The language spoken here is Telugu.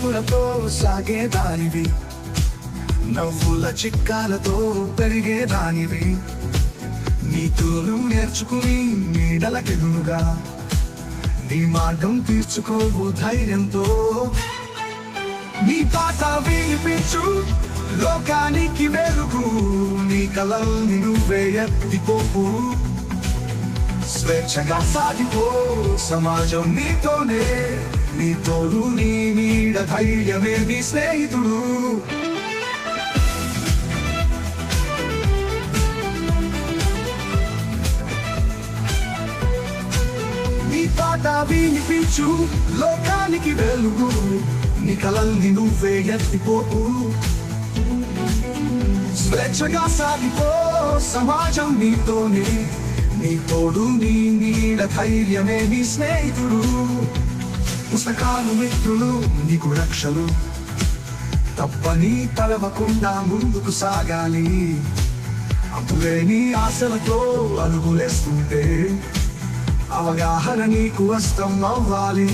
చూపులతో సాగేదానివి, నవ్వుల చిక్కాలతో పెరిగేదానివి. నీతులు నేర్చుకుని నీడలకెదురుగా నీ మార్గం తీర్చుకోవు ధైర్యంతో. నీ పాట వినిపించు లోకానికి వెలుగు, నీ కలల్ని నువ్వే ఎత్తిపోపు. స్వేచ్ఛగా సాగిపో, సమాజం నీతోనే, నీ తోడు నీ నీడ ధైర్యమే నీ స్నేహితుడు. నీ పాట వినిపించు లోకానికి వెలుగు, నీ కలల్ని నువ్వే ఎత్తిపోపు. స్వేచ్ఛగా సాగిపో, సమాజం నీతోనే, నీ తోడు నీ నీడ ధైర్యమే నీ స్నేహితుడు. పుస్తకాలు మిత్రులు నీకు రక్షలు, తప్పని తలవకుండా ముందుకు సాగాలి. అంతులేని ఆశలతో అడుగులేస్తుంటే అవగాహన నీకు వస్తం అవ్వాలి.